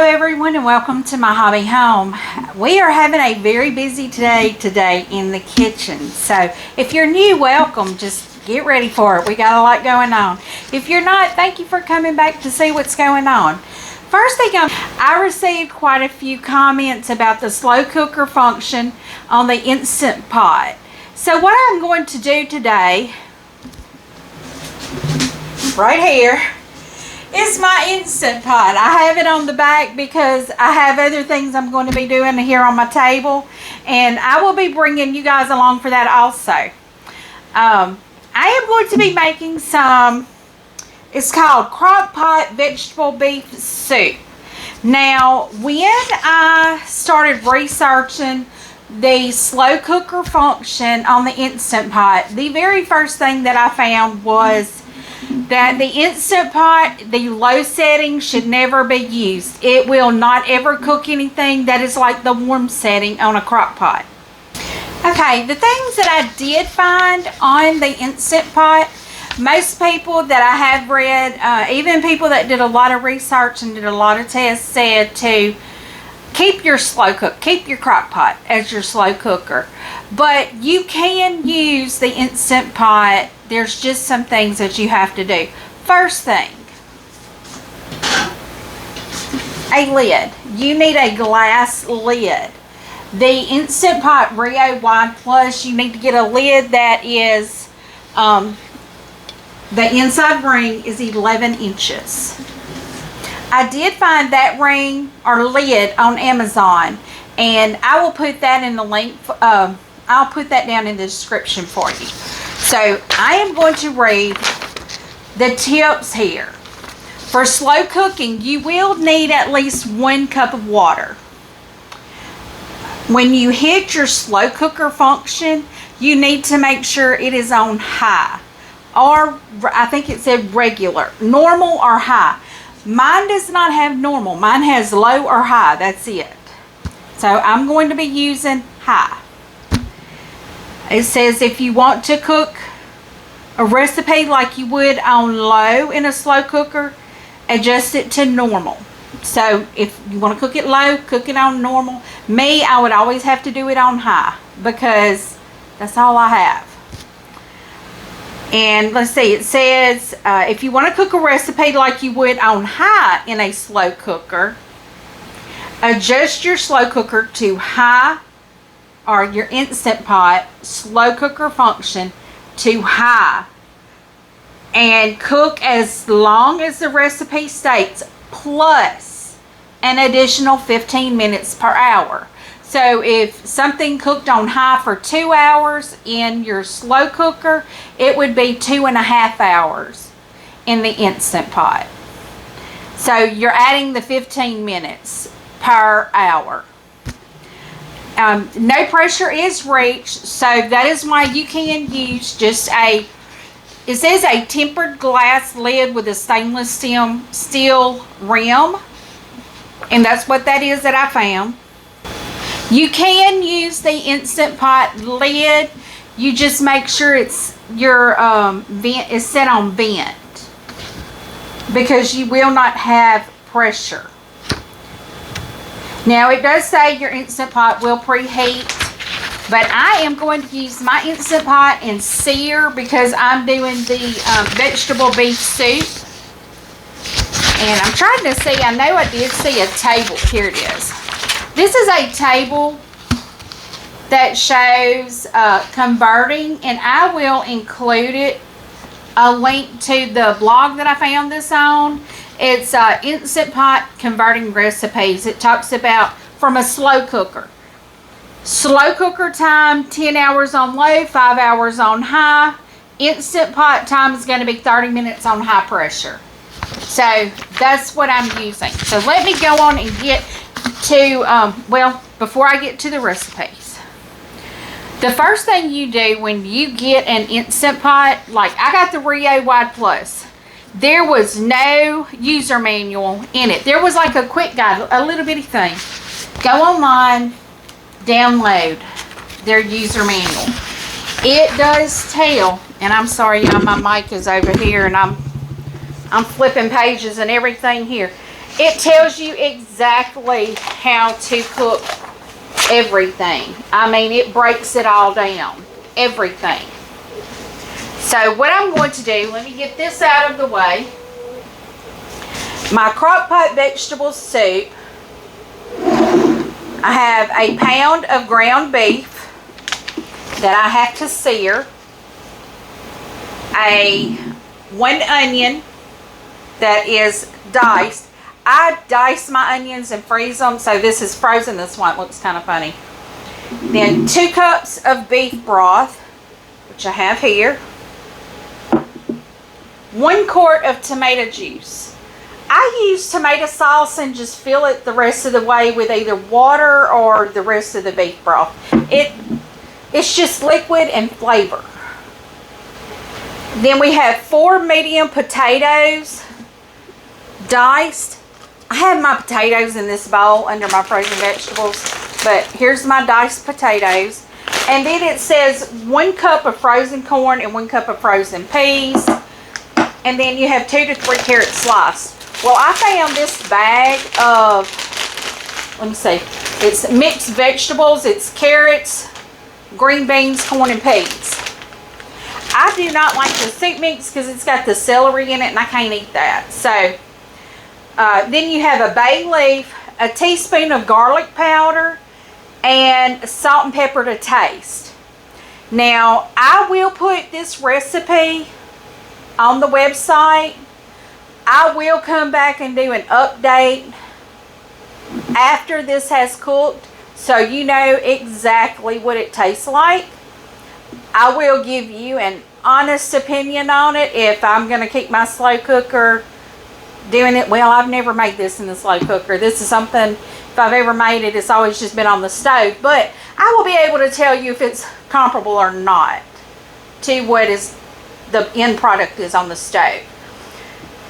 everyone, and welcome to my hobby home. We are having a very busy day today in the kitchen. So if you're new, welcome. Just get ready for it. We got a lot going on. If you're not, thank you for coming back to see what's going on. First thing, I received quite a few comments about the slow cooker function on the Instant Pot. So what I'm going to do today, right here, is my Instant Pot. I have it on the back because I have other things I'm going to be doing here on my table, and I will be bringing you guys along for that also. I am going to be making some, it's called Crockpot vegetable beef soup. Now, when I started researching the slow cooker function on the Instant Pot, the very first thing that I found was that the Instant Pot, the low setting should never be used. It will not ever cook anything that is like the warm setting on a crock pot. Okay, the things that I did find on the Instant Pot, most people that I have read, even people that did a lot of research and did a lot of tests, said to keep your slow cook, keep your crock pot as your slow cooker. But you can use the Instant Pot. There's just some things that you have to do. First thing, a lid. You need a glass lid. The Instant Pot Rio Wide Plus, you need to get a lid that is, the inside ring is 11 inches. I did find that ring or lid on Amazon, and I will put that in the link. I'll put that down in the description for you. So I am going to read the tips here. For slow cooking, you will need at least 1 cup of water. When you hit your slow cooker function, you need to make sure it is on high, or I think it said regular, normal or high. Mine does not have normal. Mine has low or high. That's it. So I'm going to be using high. It says if you want to cook a recipe like you would on low in a slow cooker, adjust it to normal. So if you want to cook it low, cook it on normal. Me, I would always have to do it on high because that's all I have. And let's see, it says if you want to cook a recipe like you would on high in a slow cooker, adjust your slow cooker to high, or your Instant Pot slow cooker function to high, and cook as long as the recipe states, plus an additional 15 minutes per hour. So if something cooked on high for 2 hours in your slow cooker, it would be 2.5 hours in the Instant Pot. So you're adding the 15 minutes per hour. No pressure is reached, so that is why you can use just it says a tempered glass lid with a stainless steel rim, and that's what that is that I found. You can use the Instant Pot lid. You just make sure it's your vent is set on vent, because you will not have pressure. Now it does say your Instant Pot will preheat, but I am going to use my Instant Pot in sear because I'm doing the vegetable beef soup. And I'm trying to see, I know I did see a table. Here it is. This is a table that shows converting, and I will include a link to the blog that I found this on. It's Instant Pot Converting Recipes. It talks about from a slow cooker. Slow cooker time, 10 hours on low, 5 hours on high. Instant Pot time is going to be 30 minutes on high pressure. So that's what I'm using. So let me go on and get to, before I get to the recipes. The first thing you do when you get an Instant Pot, like I got the Rio Wide Plus, there was no user manual in it. There was like a quick guide, a little bitty thing. Go online, download their user manual. It does tell, and I'm sorry, y'all, my mic is over here and I'm flipping pages and everything here. It tells you exactly how to cook everything. I mean, it breaks it all down. Everything. So what I'm going to do, let me get this out of the way. My Crockpot vegetable soup. I have a pound of ground beef that I have to sear. One onion that is diced. I dice my onions and freeze them, so this is frozen. This one looks kind of funny. Then 2 cups of beef broth, which I have here. 1 quart of tomato juice. I use tomato sauce and just fill it the rest of the way with either water or the rest of the beef broth. It's just liquid and flavor. Then we have 4 medium potatoes, diced. I have my potatoes in this bowl under my frozen vegetables, but here's my diced potatoes. And then it says 1 cup of frozen corn and 1 cup of frozen peas. And then you have 2 to 3 carrots sliced. Well, I found this bag of, let me see, it's mixed vegetables. It's carrots, green beans, corn, and peas. I do not like the soup mix because it's got the celery in it and I can't eat that. So, then you have a bay leaf, a teaspoon of garlic powder, and salt and pepper to taste. Now, I will put this recipe on the website. I will come back and do an update after this has cooked so you know exactly what it tastes like. I will give you an honest opinion on it if I'm going to keep my slow cooker doing it. Well, I've never made this in the slow cooker. This is something, if I've ever made it, it's always just been on the stove. But I will be able to tell you if it's comparable or not to what is the end product is on the stove.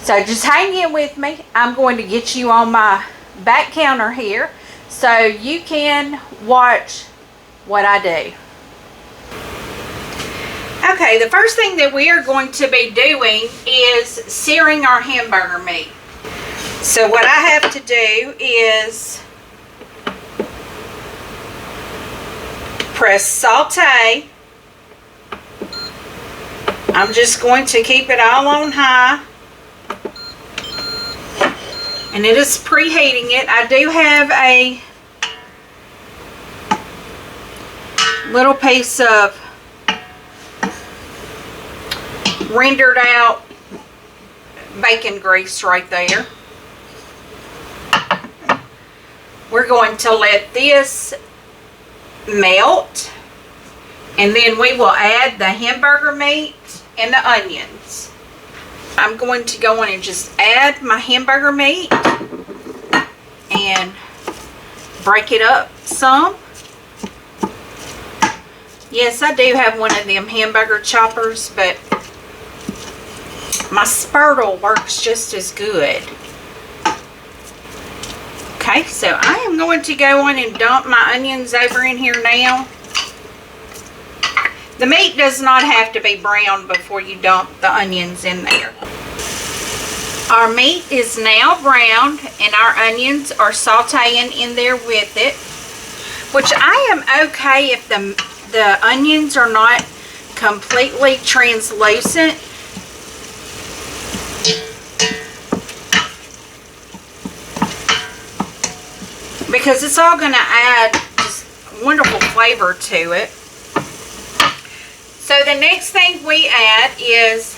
So just hang in with me. I'm going to get you on my back counter here so you can watch what I do. Okay, the first thing that we are going to be doing is searing our hamburger meat. So what I have to do is press saute. I'm just going to keep it all on high. And it is preheating it. I do have a little piece of rendered out bacon grease right there. We're going to let this melt, and then we will add the hamburger meat and the onions. I'm going to go on and just add my hamburger meat and break it up some. Yes, I do have one of them hamburger choppers, but my Spurtle works just as good. Okay, so I am going to go on and dump my onions over in here now. The meat does not have to be brown before you dump the onions in there. Our meat is now browned and our onions are sauteing in there with it, which I am okay if the onions are not completely translucent. Because it's all going to add just wonderful flavor to it. So the next thing we add is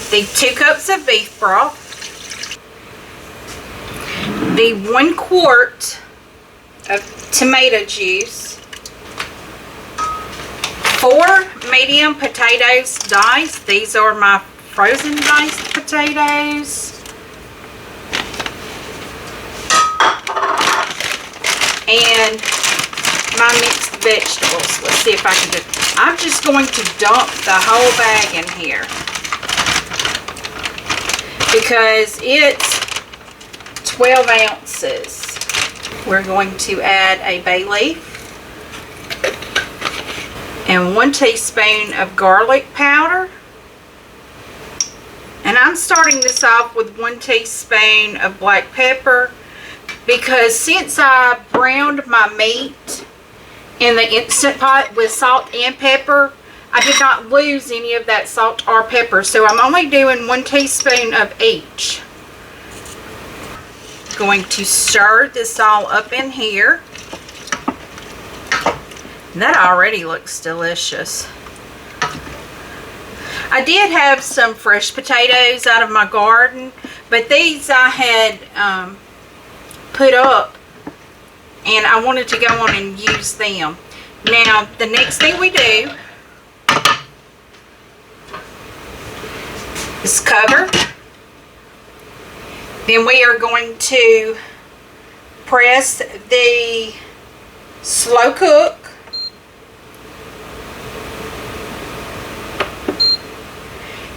the 2 cups of beef broth, the 1 quart of tomato juice, 4 medium potatoes diced. These are my frozen diced potatoes. And my mixed vegetables. Let's see if I can do it. I'm just going to dump the whole bag in here because it's 12 ounces. We're going to add a bay leaf and 1 teaspoon of garlic powder. And I'm I'm starting this off with 1 teaspoon of black pepper because since I browned my meat in the Instant Pot with salt and pepper, I did not lose any of that salt or pepper. So I'm only doing 1 teaspoon of each. Going to stir this all up in here. That already looks delicious. I did have some fresh potatoes out of my garden, but these I had put up and I wanted to go on and use them. Now, the next thing we do is cover. Then we are going to press the slow cook.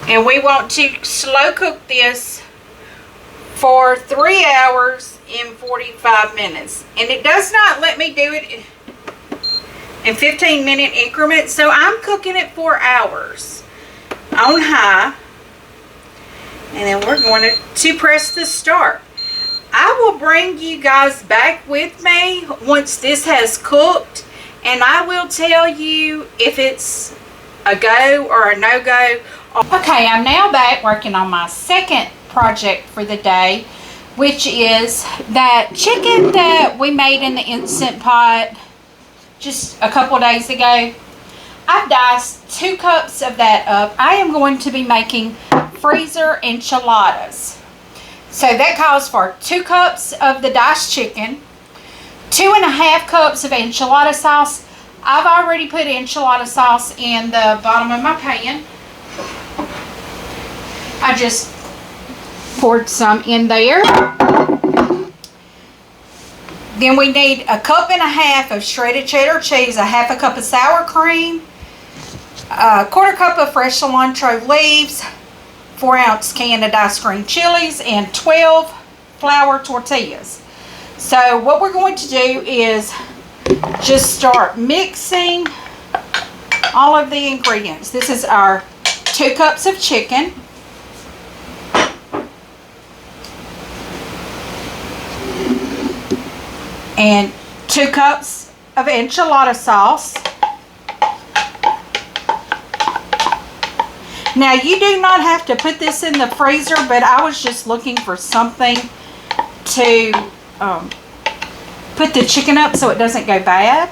And we want to slow cook this for 3 hours and 45 minutes. And it does not let me do it in 15-minute increments. So I'm cooking it 4 hours on high. And then we're going to press the start. I will bring you guys back with me once this has cooked. And I will tell you if it's a go or a no-go. Okay, I'm now back working on my second project for the day, which is that chicken that we made in the Instant Pot just a couple days ago. I've diced 2 cups of that up. I am going to be making freezer enchiladas. So that calls for 2 cups of the diced chicken, 2.5 cups of enchilada sauce. I've already put enchilada sauce in the bottom of my pan. I just poured some in there. Then we need 1.5 cups of shredded cheddar cheese, 1/2 cup of sour cream, 1/4 cup of fresh cilantro leaves, 4-ounce can of diced green chilies, and 12 flour tortillas. So what we're going to do is just start mixing all of the ingredients. This is our 2 cups of chicken. And 2 cups of enchilada sauce. Now you do not have to put this in the freezer, but I was just looking for something to put the chicken up so it doesn't go bad.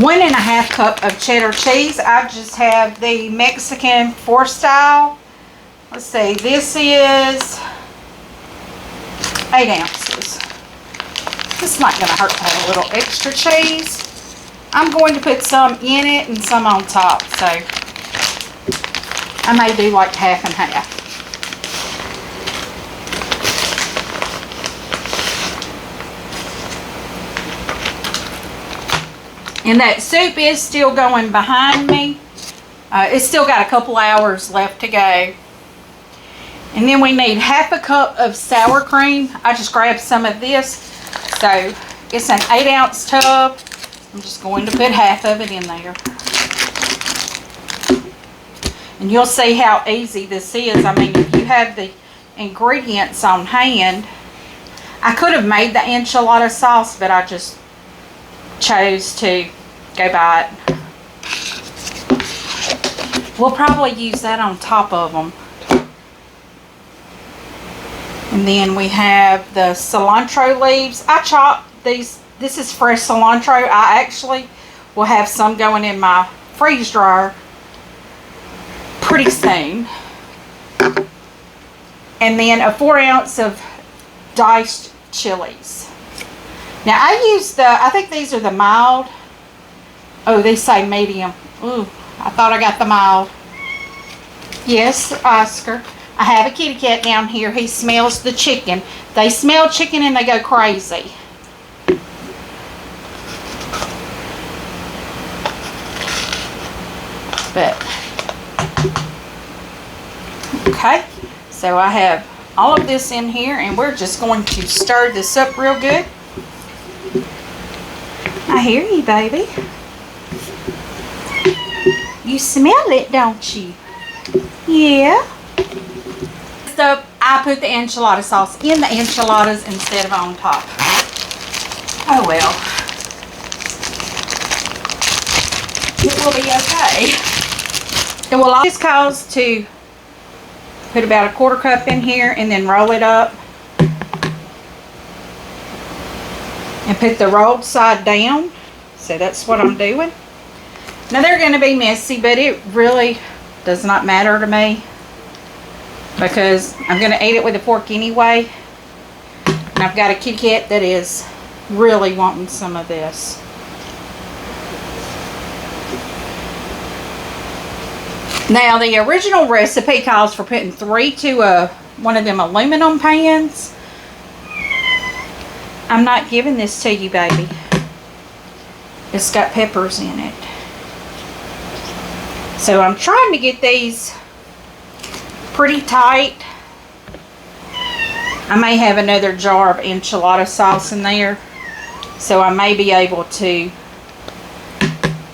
One and a half cup of cheddar cheese. I just have the Mexican 4-style. Let's see, this is 8 ounces. It's not going to hurt to have a little extra cheese. I'm going to put some in it and some on top, so I may do like half and half. And that soup is still going behind me. It's still got a couple hours left to go. And then we need 1/2 cup of sour cream. I just grabbed some of this. So it's an 8-ounce tub. I'm just going to put half of it in there. And you'll see how easy this is. I mean, if you have the ingredients on hand, I could have made the enchilada sauce, but I just chose to go buy it. We'll probably use that on top of them. And then we have the cilantro leaves. I chopped these. This is fresh cilantro. I actually will have some going in my freeze dryer pretty soon. And then a 4-ounce of diced chilies. Now I use I think these are the mild. Oh, they say medium. Ooh, I thought I got the mild. Yes, Oscar. I have a kitty cat down here. He smells the chicken. They smell chicken and they go crazy. But, okay. So I have all of this in here and we're just going to stir this up real good. I hear you, baby. You smell it, don't you? Yeah. So I put the enchilada sauce in the enchiladas instead of on top. Oh well. It will be okay. It will always cause to put about a 1/4 cup in here and then roll it up. And put the rolled side down. So that's what I'm doing. Now they're going to be messy, but it really does not matter to me, because I'm going to eat it with a fork anyway. And I've got a kitty cat that is really wanting some of this. Now the original recipe calls for putting 3 to one of them aluminum pans. I'm not giving this to you, baby. It's got peppers in it. So I'm trying to get these pretty tight. I may have another jar of enchilada sauce in there, so I may be able to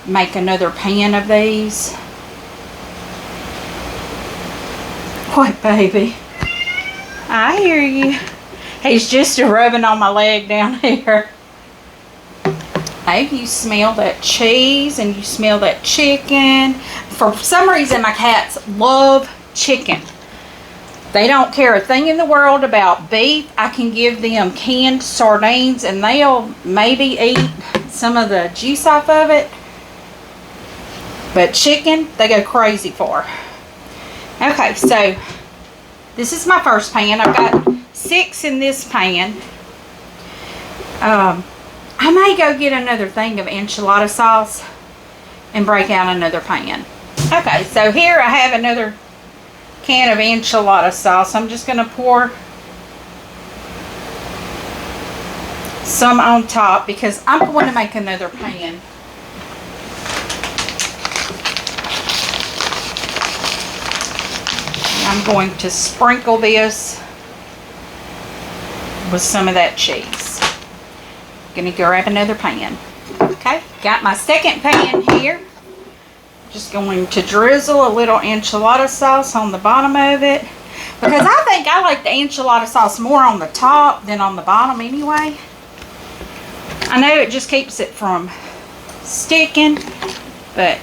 make another pan of these. What, baby? I hear you. He's just rubbing on my leg down here. Hey, you smell that cheese and you smell that chicken. For some reason, my cats love chicken. They don't care a thing in the world about beef. I can give them canned sardines and they'll maybe eat some of the juice off of it. But chicken, they go crazy for. Okay, so this is my first pan. I've got 6 in this pan. I may go get another thing of enchilada sauce and break out another pan. Okay, so here I have another can of enchilada sauce. I'm just going to pour some on top because I'm going to make another pan. I'm going to sprinkle this with some of that cheese. Gonna grab another pan. Okay, got my second pan here. Just going to drizzle a little enchilada sauce on the bottom of it, because I think I like the enchilada sauce more on the top than on the bottom anyway. I know it just keeps it from sticking, but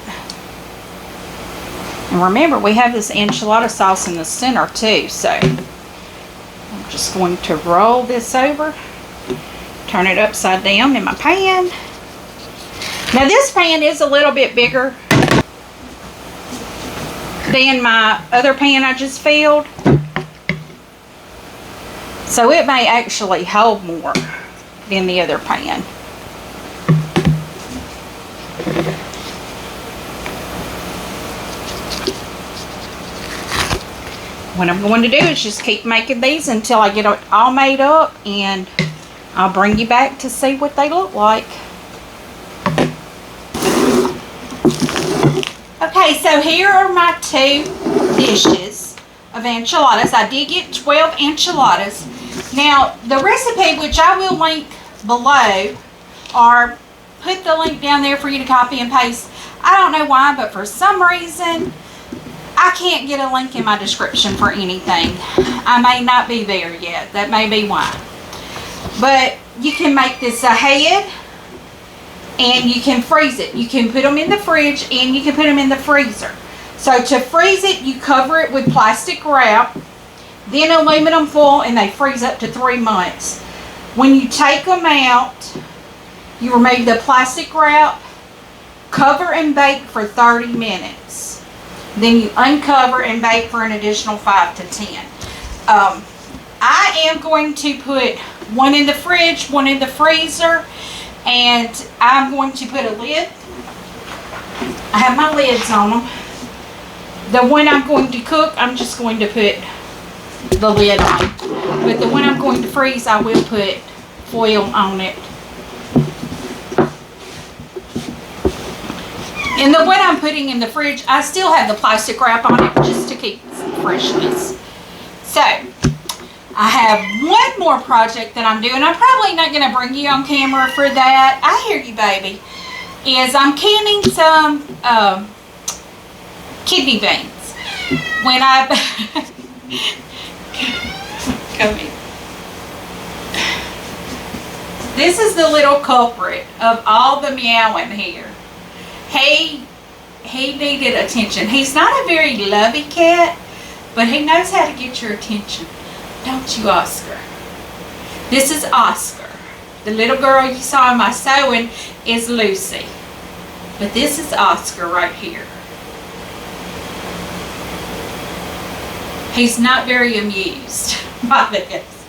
and remember, we have this enchilada sauce in the center too, so I'm just going to roll this over, turn it upside down in my pan. Now this pan is a little bit bigger than my other pan I just filled, so it may actually hold more than the other pan. What I'm going to do is just keep making these until I get it all made up, and I'll bring you back to see what they look like. Okay, so here are my 2 dishes of enchiladas. I did get 12 enchiladas. Now, the recipe, which I will link below, or put the link down there for you to copy and paste. I don't know why, but for some reason, I can't get a link in my description for anything. I may not be there yet. That may be why. But you can make this ahead, and you can freeze it. You can put them in the fridge, and you can put them in the freezer. So to freeze it, you cover it with plastic wrap, then aluminum foil, and they freeze up to 3 months. When you take them out, you remove the plastic wrap, cover and bake for 30 minutes. Then you uncover and bake for an additional 5 to 10. I am going to put one in the fridge, one in the freezer, and I'm going to put a lid. I have my lids on them. The one I'm going to cook, I'm just going to put the lid on. But the one I'm going to freeze, I will put foil on it. And the one I'm putting in the fridge, I still have the plastic wrap on it just to keep freshness. So, I have one more project that I'm doing. I'm probably not going to bring you on camera for that. I hear you, baby. Is I'm canning some kidney beans. When I come here. This is the little culprit of all the meowing here. He needed attention. He's not a very lovey cat, but he knows how to get your attention. Don't you, Oscar? This is Oscar. The little girl you saw in my sewing is Lucy. But this is Oscar right here. He's not very amused by this.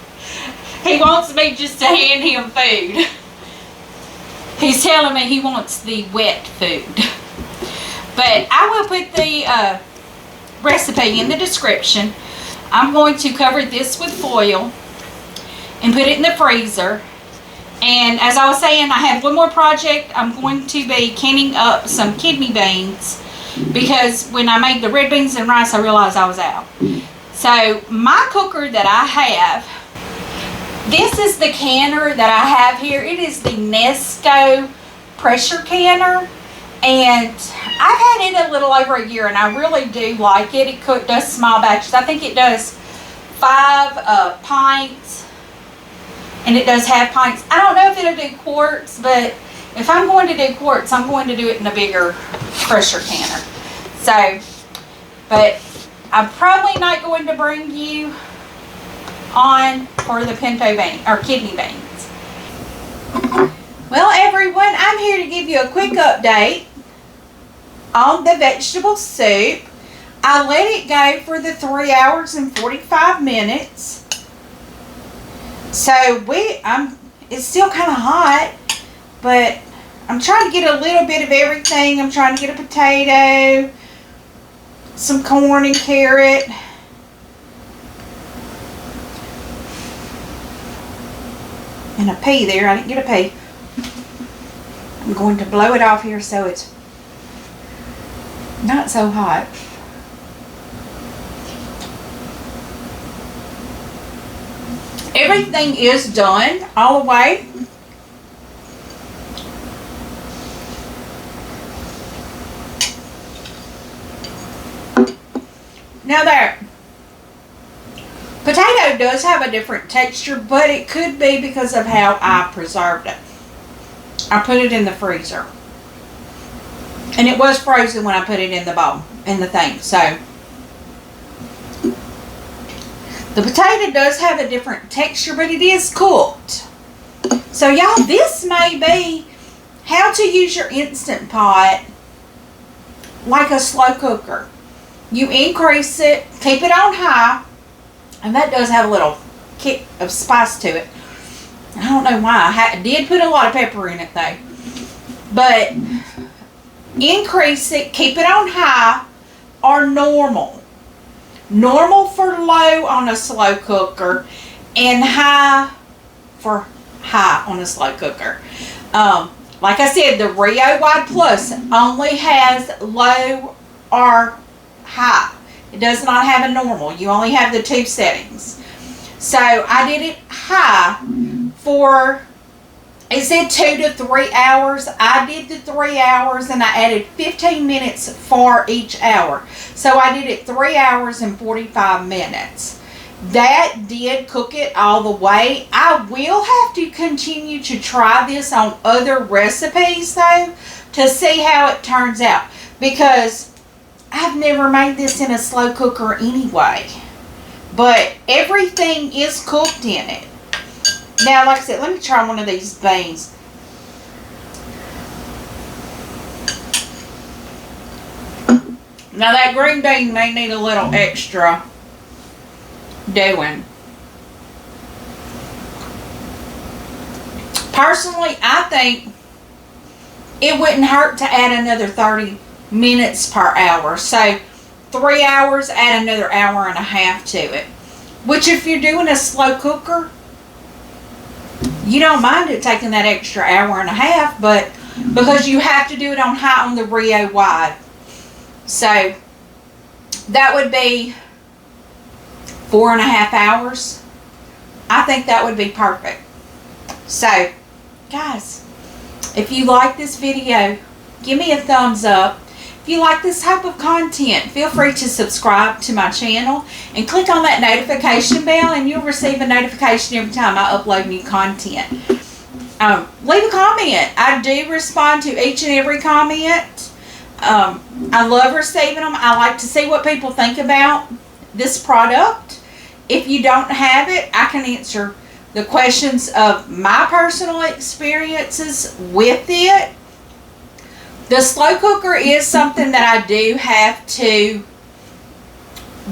He wants me just to hand him food. He's telling me he wants the wet food. But I will put the recipe in the description. I'm going to cover this with foil and put it in the freezer. And as I was saying, I have one more project. I'm going to be canning up some kidney beans because when I made the red beans and rice, I realized I was out. So my cooker that I have, this is the canner that I have here. It is the Nesco pressure canner. And I've had it a little over a year and I really do like it. It does small batches. I think it does 5 pints and it does half pints. I don't know if it'll do quarts, but if I'm going to do quarts, I'm going to do it in a bigger pressure canner. So, but I'm probably not going to bring you on for the pinto bean or kidney beans. Well, everyone, I'm here to give you a quick update on the vegetable soup. I let it go for the 3 hours and 45 minutes. So it's still kind of hot, but I'm trying to get a little bit of everything. I'm trying to get a potato, some corn and carrot. And a pea there. I didn't get a pea. I'm going to blow it off here so it's not so hot. Everything is done all the way. Now there, potato does have a different texture, but it could be because of how I preserved it. I put it in the freezer. And it was frozen when I put it in the bowl, in the thing. So, the potato does have a different texture, but it is cooked. So, y'all, this may be how to use your Instant Pot like a slow cooker. You increase it, keep it on high, and that does have a little kick of spice to it. I don't know why. I did put a lot of pepper in it though. But increase it, keep it on high or normal. Normal for low on a slow cooker and high for high on a slow cooker. Like I said, the Rio Wide Plus only has low or high. It does not have a normal. You only have the 2 settings. So I did it high for, it said 2 to 3 hours. I did the 3 hours and I added 15 minutes for each hour. So I did it 3 hours and 45 minutes. That did cook it all the way. I will have to continue to try this on other recipes though to see how it turns out, because I've never made this in a slow cooker anyway. But everything is cooked in it. Now, like I said, let me try one of these beans. Now, that green bean may need a little extra doing. Personally, I think it wouldn't hurt to add another 30 minutes per hour. So 3 hours, add another hour and a half to it. Which if you're doing a slow cooker, you don't mind it taking that extra hour and a half, but because you have to do it on high on the Rio Wide. So that would be 4.5 hours. I think that would be perfect. So guys, if you like this video, give me a thumbs up. If you like this type of content, feel free to subscribe to my channel and click on that notification bell, and you'll receive a notification every time I upload new content. Leave a comment. I do respond to each and every comment. I love receiving them. I like to see what people think about this product. If you don't have it, I can answer the questions of my personal experiences with it. The slow cooker is something that I do have to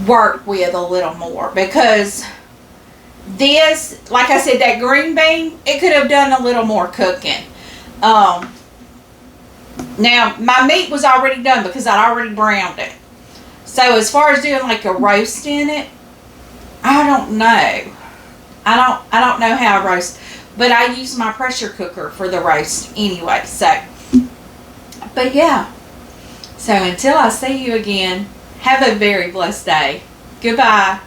work with a little more, because this, like I said, that green bean, it could have done a little more cooking. Now, my meat was already done because I'd already browned it. So as far as doing like a roast in it, I don't know. I don't know how I roast, but I use my pressure cooker for the roast anyway. So, but yeah. So until I see you again, have a very blessed day. Goodbye.